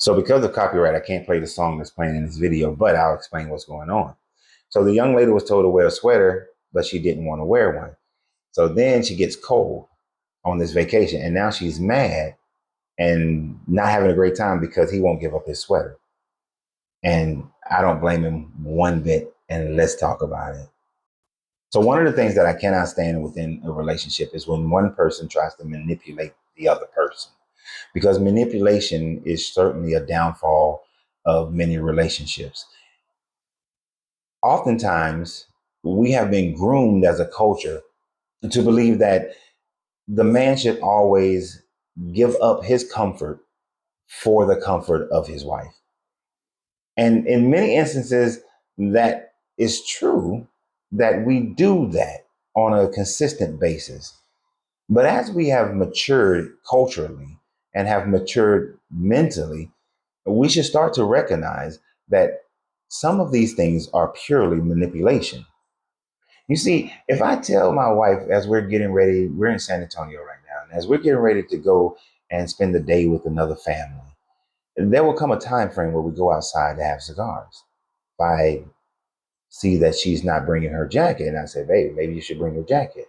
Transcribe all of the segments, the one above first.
So because of copyright, I can't play the song that's playing in this video, but I'll explain what's going on. So the young lady was told to wear a sweater, but she didn't want to wear one. So then she gets cold on this vacation, and now she's mad and not having a great time because he won't give up his sweater. And I don't blame him one bit. And let's talk about it. So one of the things that I cannot stand within a relationship is when one person tries to manipulate the other person, because manipulation is certainly a downfall of many relationships. Oftentimes, we have been groomed as a culture to believe that the man should always give up his comfort for the comfort of his wife. And in many instances, that is true, that we do that on a consistent basis. But as we have matured culturally and have matured mentally, we should start to recognize that some of these things are purely manipulation. You see, if I tell my wife as we're getting ready, we're in San Antonio right now, and as we're getting ready to go and spend the day with another family, there will come a time frame where we go outside to have cigars. If I see that she's not bringing her jacket, and I say, baby, maybe you should bring your jacket.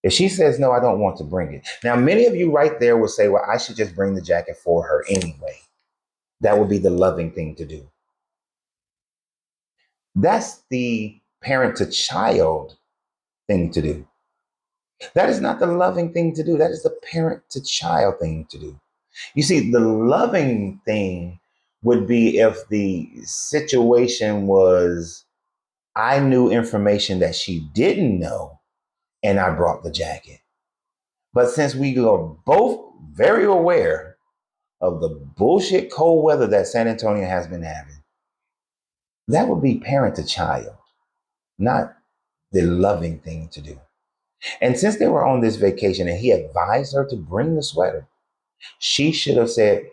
If she says, no, I don't want to bring it. Now, many of you right there will say, well, I should just bring the jacket for her anyway. That would be the loving thing to do. That's the parent to child thing to do. That is not the loving thing to do. That is the parent to child thing to do. You see, the loving thing would be if the situation was, I knew information that she didn't know and I brought the jacket. But since we are both very aware of the bullshit cold weather that San Antonio has been having, that would be parent to child, not the loving thing to do. And since they were on this vacation and he advised her to bring the sweater, she should have said,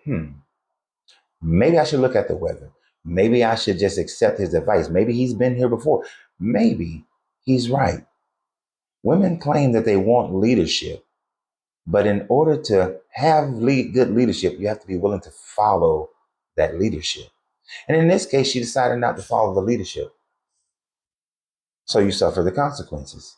maybe I should look at the weather. Maybe I should just accept his advice. Maybe he's been here before. Maybe he's right. Women claim that they want leadership, but in order to have good leadership, you have to be willing to follow that leadership. And in this case, she decided not to follow the leadership. So you suffer the consequences.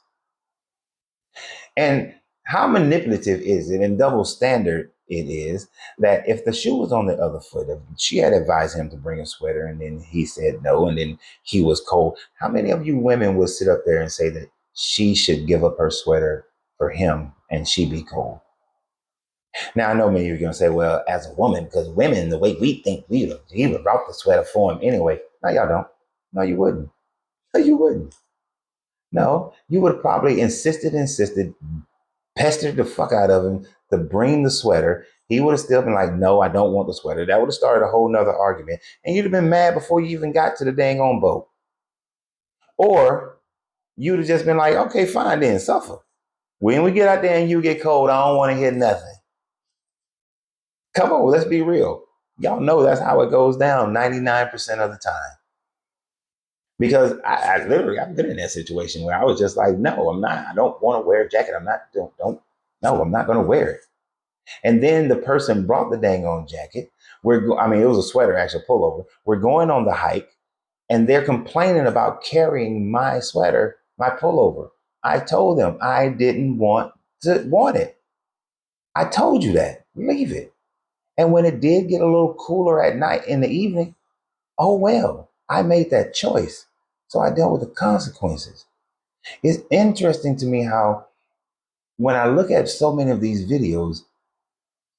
And how manipulative is it and double standard it is that if the shoe was on the other foot, if she had advised him to bring a sweater and then he said no and then he was cold, how many of you women would sit up there and say that she should give up her sweater for him and she be cold? Now, I know many of you are going to say, well, as a woman, because women, the way we think, he would have brought the sweater for him anyway. No, y'all don't. No, you wouldn't. No, you wouldn't. No, you would have probably insisted, pestered the fuck out of him to bring the sweater. He would have still been like, no, I don't want the sweater. That would have started a whole nother argument. And you'd have been mad before you even got to the dang on boat. Or you'd have just been like, okay, fine then, suffer. When we get out there and you get cold, I don't want to hear nothing. Come on, let's be real. Y'all know that's how it goes down 99% of the time. Because I've been in that situation where I was just like, no, I'm not. I don't want to wear a jacket. I'm not going to wear it. And then the person brought the dang on jacket. It was a sweater, actually, pullover. We're going on the hike and they're complaining about carrying my sweater, my pullover. I told them I didn't want it. I told you that. Leave it. And when it did get a little cooler at night in the evening, oh well, I made that choice. So I dealt with the consequences. It's interesting to me how when I look at so many of these videos,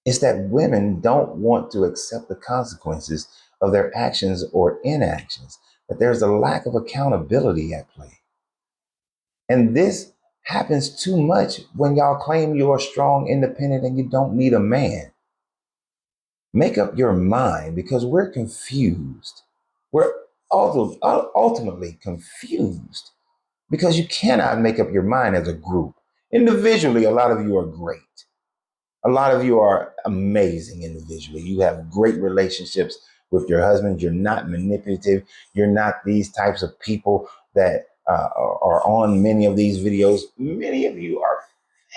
it's that women don't want to accept the consequences of their actions or inactions, that there's a lack of accountability at play. And this happens too much when y'all claim you're strong, independent, and you don't need a man. Make up your mind, because we're confused. We're ultimately confused because you cannot make up your mind as a group. Individually, a lot of you are great. A lot of you are amazing individually. You have great relationships with your husband. You're not manipulative. You're not these types of people that are on many of these videos. Many of you are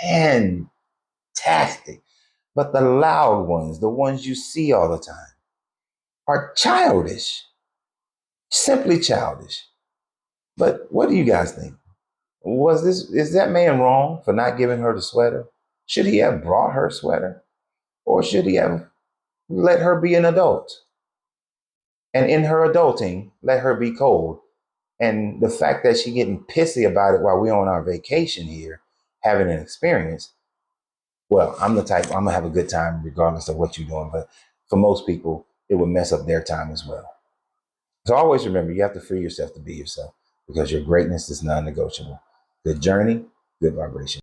fantastic. But the loud ones, the ones you see all the time, are childish, simply childish. But what do you guys think? Is that man wrong for not giving her the sweater? Should he have brought her sweater? Or should he have let her be an adult? And in her adulting, let her be cold. And the fact that she getting pissy about it while we're on our vacation here, having an experience, well, I'm the type, I'm gonna have a good time regardless of what you're doing. But for most people, it would mess up their time as well. So always remember, you have to free yourself to be yourself because your greatness is non-negotiable. Good journey, good vibration.